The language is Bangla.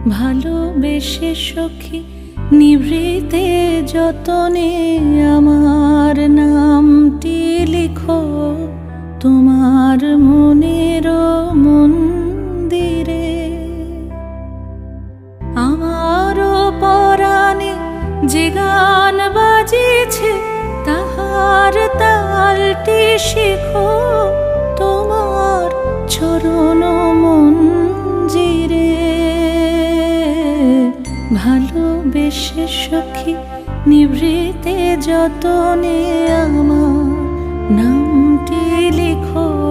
ভালোবেসে সখী নিভৃতে যতনে আমার নামটি লিখো তোমার মনের মন্দিরে। আমারও পরাণে যে গান বাজিছে তাহার তালটি শিখো তোমার চরণ মঞ্জিরে। ভালোবেসে সখী নিভৃতে যতনে আমার নামটি লিখো